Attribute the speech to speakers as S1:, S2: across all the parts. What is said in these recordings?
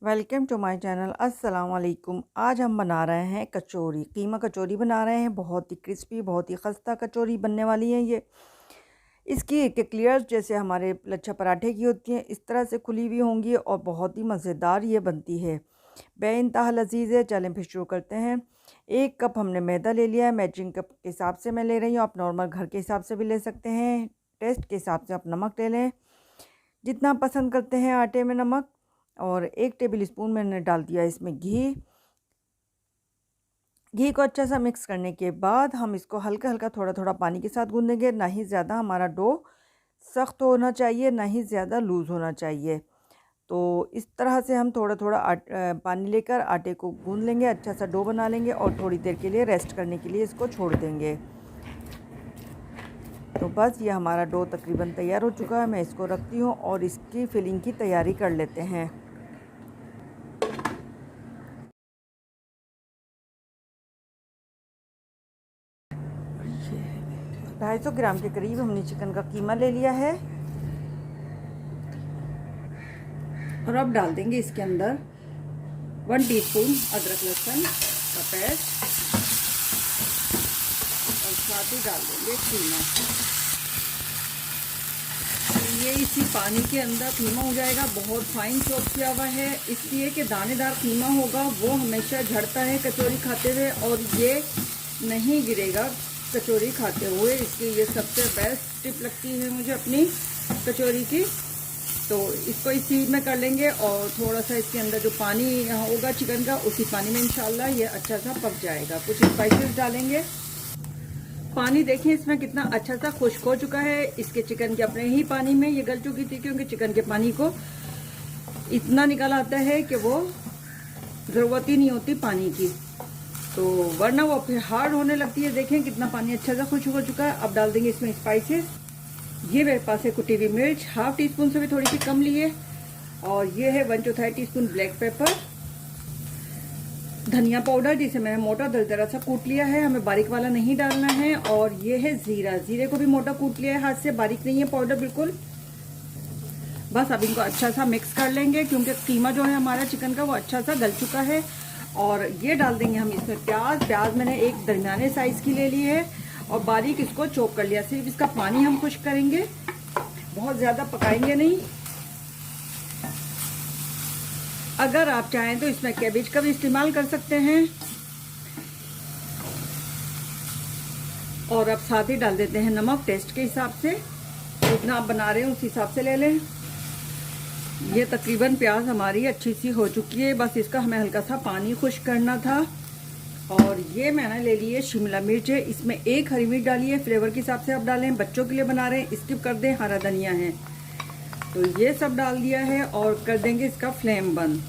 S1: Welcome to my channel. अस्सलाम वालेकुम। आज हम बना रहे हैं कचौरी, कीमा कचौरी बना रहे हैं। बहुत ही क्रिस्पी, बहुत ही खस्ता कचौरी बनने वाली है ये। इसकी एक क्लियर जैसे हमारे लच्छा पराठे की होती हैं, इस तरह से खुली हुई होंगी और बहुत ही मज़ेदार ये बनती है। बेइंतहा लजीज़ है। चलें फिर शुरू करते हैं। 1 कप हमने मैदा ले लिया है। मेजरिंग कप के हिसाब से मैं ले रही हूँ, आप नॉर्मल घर के हिसाब से भी ले सकते हैं। टेस्ट के हिसाब से आप नमक ले लें, जितना आप पसंद करते हैं आटे में नमक। और 1 टेबल स्पून मैंने डाल दिया इसमें घी। घी को अच्छा सा मिक्स करने के बाद हम इसको हल्का हल्का थोड़ा थोड़ा पानी के साथ गूंदेंगे। ना ही ज़्यादा हमारा डो सख्त होना चाहिए, ना ही ज़्यादा लूज़ होना चाहिए। तो इस तरह से हम थोड़ा थोड़ा पानी लेकर आटे को गूंद लेंगे, अच्छा सा डो बना लेंगे और थोड़ी देर के लिए रेस्ट करने के लिए इसको छोड़ देंगे। तो बस ये हमारा डो तकरीबन तैयार हो चुका है। मैं इसको रखती हूँ और इसकी फिलिंग की तैयारी कर लेते हैं। 250 ग्राम के करीब हमने चिकन का कीमा ले लिया है और अब डाल देंगे इसके अंदर 1 टीस्पून अदरक लहसुन का पेस्ट और साथ ही डाल देंगे कीमा। ये इसी पानी के अंदर कीमा हो जाएगा। बहुत फाइन चॉप किया हुआ है, इसलिए कि दानेदार कीमा होगा वो हमेशा झड़ता है कचौरी खाते हुए और ये नहीं गिरेगा कचौरी खाते हुए। इसकी ये सबसे बेस्ट टिप लगती है मुझे अपनी कचौरी की। तो इसको इसी में कर लेंगे और थोड़ा सा इसके अंदर जो पानी होगा चिकन का, उसी पानी में इंशाल्लाह ये अच्छा सा पक जाएगा। कुछ स्पाइसेस डालेंगे। पानी देखें इसमें कितना अच्छा सा खुश्क हो चुका है। इसके चिकन के अपने ही पानी में ये गल चुकी थी, क्योंकि चिकन के पानी को इतना निकल आता है कि वो जरूरत ही नहीं होती पानी की, तो वरना वो फिर हार्ड होने लगती है। देखें कितना पानी अच्छा सा खुश्क हो चुका है। अब डाल देंगे इसमें स्पाइसेस। ये मेरे पास है कुटी हुई मिर्च, ½ टीस्पून से भी थोड़ी सी कम ली है। और ये है 1/4 टीस्पून ब्लैक पेपर। धनिया पाउडर जिसे मैंने मोटा दरदरा सा कूट लिया है, हमें बारीक वाला नहीं डालना है। और ये है जीरा, जीरे को भी मोटा कूट लिया है हाथ से, बारीक नहीं है पाउडर बिल्कुल। बस अब इनको अच्छा सा मिक्स कर लेंगे, क्योंकि कीमा जो है हमारा चिकन का वो अच्छा सा गल चुका है। और ये डाल देंगे हम इसमें प्याज। प्याज मैंने एक दरमियाने साइज की ले ली है और बारीक इसको चॉप कर लिया। सिर्फ इसका पानी हम खुश्क करेंगे, बहुत ज्यादा पकाएंगे नहीं। अगर आप चाहें तो इसमें कैबेज का भी इस्तेमाल कर सकते हैं। और अब साथ ही डाल देते हैं नमक टेस्ट के हिसाब से, जितना आप बना रहे हैं उस हिसाब से ले लें। ये तकरीबन प्याज हमारी अच्छी सी हो चुकी है, बस इसका हमें हल्का सा पानी खुश्क करना था। और ये मैंने ले ली है शिमला मिर्च है, इसमें 1 हरी मिर्च डाली है। फ्लेवर के हिसाब से आप डालें, बच्चों के लिए बना रहे हैं स्किप कर दें। हरा धनिया है, तो ये सब डाल दिया है और कर देंगे इसका फ्लेम बंद,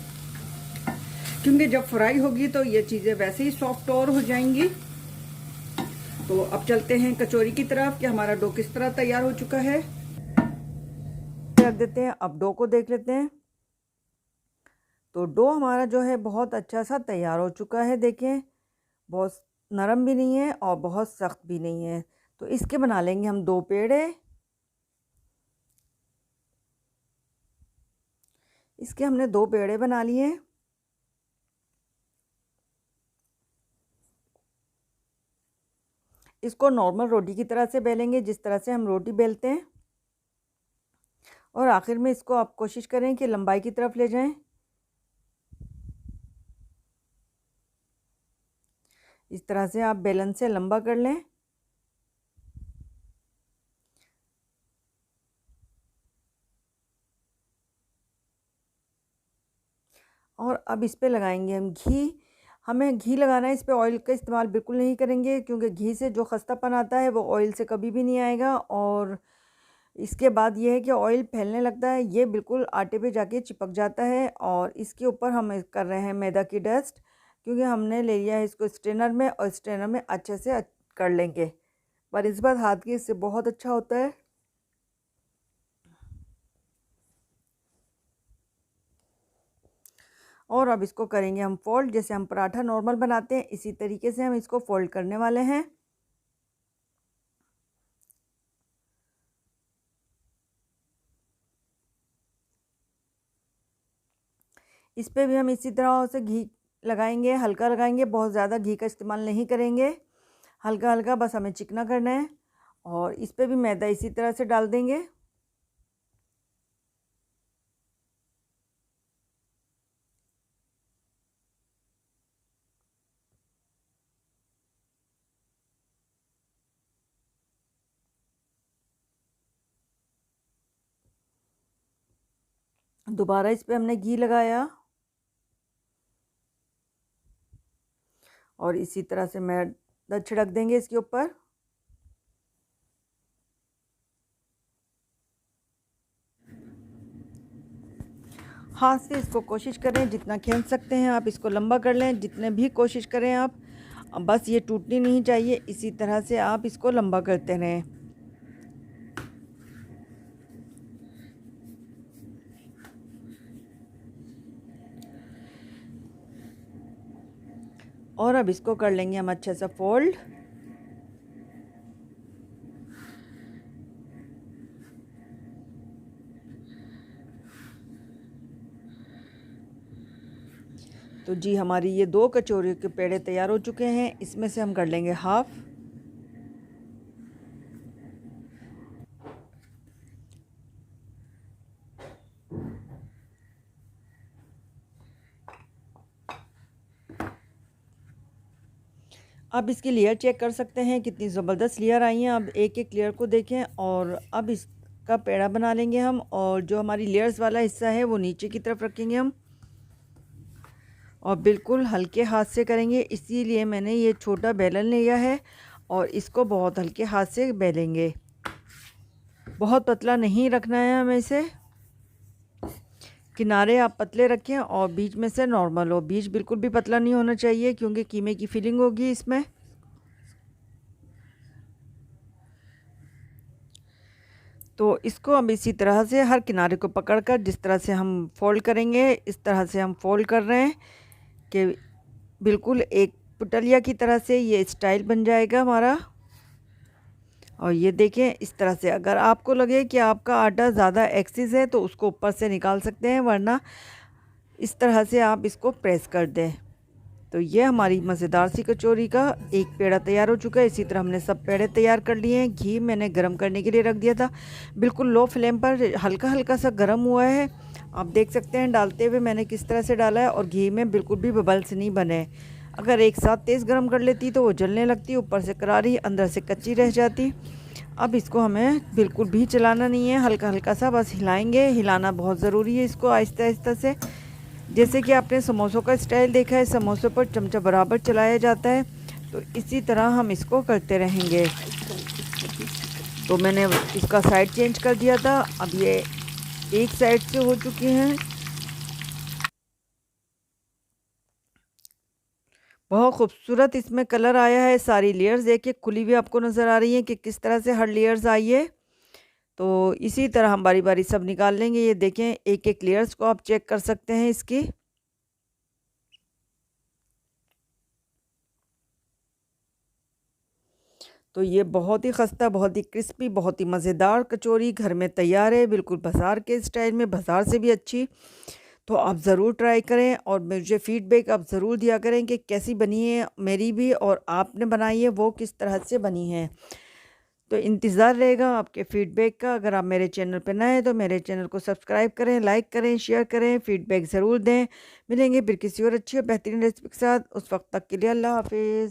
S1: क्योंकि जब फ्राई होगी तो ये चीजें वैसे ही सॉफ्ट और हो जाएंगी। तो अब चलते हैं कचौरी की तरफ कि हमारा डो किस तरह तैयार हो चुका है। रख देते हैं, अब डो को देख लेते हैं। तो डो हमारा जो है बहुत अच्छा सा तैयार हो चुका है। देखें, बहुत नरम भी नहीं है और बहुत सख्त भी नहीं है। तो इसके बना लेंगे हम 2 पेड़े। इसके हमने 2 पेड़े बना लिए हैं। इसको नॉर्मल रोटी की तरह से बेलेंगे, जिस तरह से हम रोटी बेलते हैं। और आखिर में इसको आप कोशिश करें कि लंबाई की तरफ ले जाएं। इस तरह से आप बेलन से लंबा कर लें। और अब इस पे लगाएंगे हम घी। हमें घी लगाना है, इस पे ऑयल का इस्तेमाल बिल्कुल नहीं करेंगे, क्योंकि घी से जो खस्तापन आता है वो ऑयल से कभी भी नहीं आएगा। और इसके बाद ये है कि ऑयल फैलने लगता है, ये बिल्कुल आटे पे जाके चिपक जाता है। और इसके ऊपर हम कर रहे हैं मैदा की डस्ट, क्योंकि हमने ले लिया है इसको स्ट्रेनर में और स्ट्रेनर में अच्छे से कर लेंगे। पर इस बार हाथ की इससे बहुत अच्छा होता है। और अब इसको करेंगे हम फोल्ड, जैसे हम पराठा नॉर्मल बनाते हैं इसी तरीके से हम इसको फोल्ड करने वाले हैं। इस पे भी हम इसी तरह से घी लगाएंगे, हल्का लगाएंगे, बहुत ज़्यादा घी का इस्तेमाल नहीं करेंगे, हल्का हल्का बस हमें चिकना करना है। और इस पे भी मैदा इसी तरह से डाल देंगे। दोबारा इस पे हमने घी लगाया और इसी तरह से मैदा छिड़क देंगे इसके ऊपर। हाथ से इसको कोशिश करें जितना खींच सकते हैं आप इसको लंबा कर लें, जितने भी कोशिश करें आप, बस ये टूटनी नहीं चाहिए। इसी तरह से आप इसको लंबा करते रहें। और अब इसको कर लेंगे हम अच्छे से फोल्ड। तो जी हमारी ये 2 कचौरियों के पेड़े तैयार हो चुके हैं। इसमें से हम कर लेंगे हाफ। अब इसकी लेयर चेक कर सकते हैं कितनी ज़बरदस्त लेयर आई हैं। अब एक एक लेयर को देखें और अब इसका पेड़ा बना लेंगे हम। और जो हमारी लेयर्स वाला हिस्सा है वो नीचे की तरफ रखेंगे हम और बिल्कुल हल्के हाथ से करेंगे। इसीलिए मैंने ये छोटा बेलन लिया है और इसको बहुत हल्के हाथ से बेलेंगे। बहुत पतला नहीं रखना है हमें इसे। किनारे आप पतले रखें और बीच में से नॉर्मल हो। बीच बिल्कुल भी पतला नहीं होना चाहिए क्योंकि कीमे की फिलिंग होगी इसमें। तो इसको अब इसी तरह से हर किनारे को पकड़कर जिस तरह से हम फोल्ड करेंगे इस तरह से हम फोल्ड कर रहे हैं कि बिल्कुल एक पुटलिया की तरह से ये स्टाइल बन जाएगा हमारा। और ये देखें इस तरह से। अगर आपको लगे कि आपका आटा ज़्यादा एक्सेस है तो उसको ऊपर से निकाल सकते हैं, वरना इस तरह से आप इसको प्रेस कर दें। तो ये हमारी मज़ेदार सी कचौरी का एक पेड़ा तैयार हो चुका है। इसी तरह हमने सब पेड़े तैयार कर लिए हैं। घी मैंने गरम करने के लिए रख दिया था, बिल्कुल लो फ्लेम पर हल्का हल्का सा गर्म हुआ है। आप देख सकते हैं डालते हुए मैंने किस तरह से डाला है और घी में बिल्कुल भी बबल्स नहीं बने। अगर एक साथ तेज़ गर्म कर लेती तो वो जलने लगती, ऊपर से करारी अंदर से कच्ची रह जाती। अब इसको हमें बिल्कुल भी चलाना नहीं है, हल्का हल्का सा बस हिलाएंगे। हिलाना बहुत ज़रूरी है इसको आहिस्ता आहिस्ता से। जैसे कि आपने समोसों का स्टाइल देखा है, समोसों पर चमचा बराबर चलाया जाता है, तो इसी तरह हम इसको करते रहेंगे। तो मैंने इसका साइड चेंज कर दिया था, अब ये एक साइड से हो चुकी हैं। बहुत खूबसूरत इसमें कलर आया है। सारी लेयर्स एक एक खुली हुई आपको नज़र आ रही हैं कि किस तरह से हर लेयर्स आई है। तो इसी तरह हम बारी बारी सब निकाल लेंगे। ये देखें एक एक लेयर्स को आप चेक कर सकते हैं इसकी। तो ये बहुत ही खस्ता, बहुत ही क्रिस्पी, बहुत ही मज़ेदार कचौरी घर में तैयार है, बिल्कुल बाज़ार के स्टाइल में, बाज़ार से भी अच्छी। तो आप ज़रूर ट्राई करें और मुझे फ़ीडबैक आप ज़रूर दिया करें कि कैसी बनी है मेरी भी और आपने बनाई है वो किस तरह से बनी है। तो इंतज़ार रहेगा आपके फ़ीडबैक का। अगर आप मेरे चैनल पर नए हैं तो मेरे चैनल को सब्सक्राइब करें, लाइक करें, शेयर करें, फ़ीडबैक ज़रूर दें। मिलेंगे फिर किसी और अच्छी और बेहतरीन रेसिपी के साथ। उस वक्त तक के लिए अल्लाह हाफ़िज़।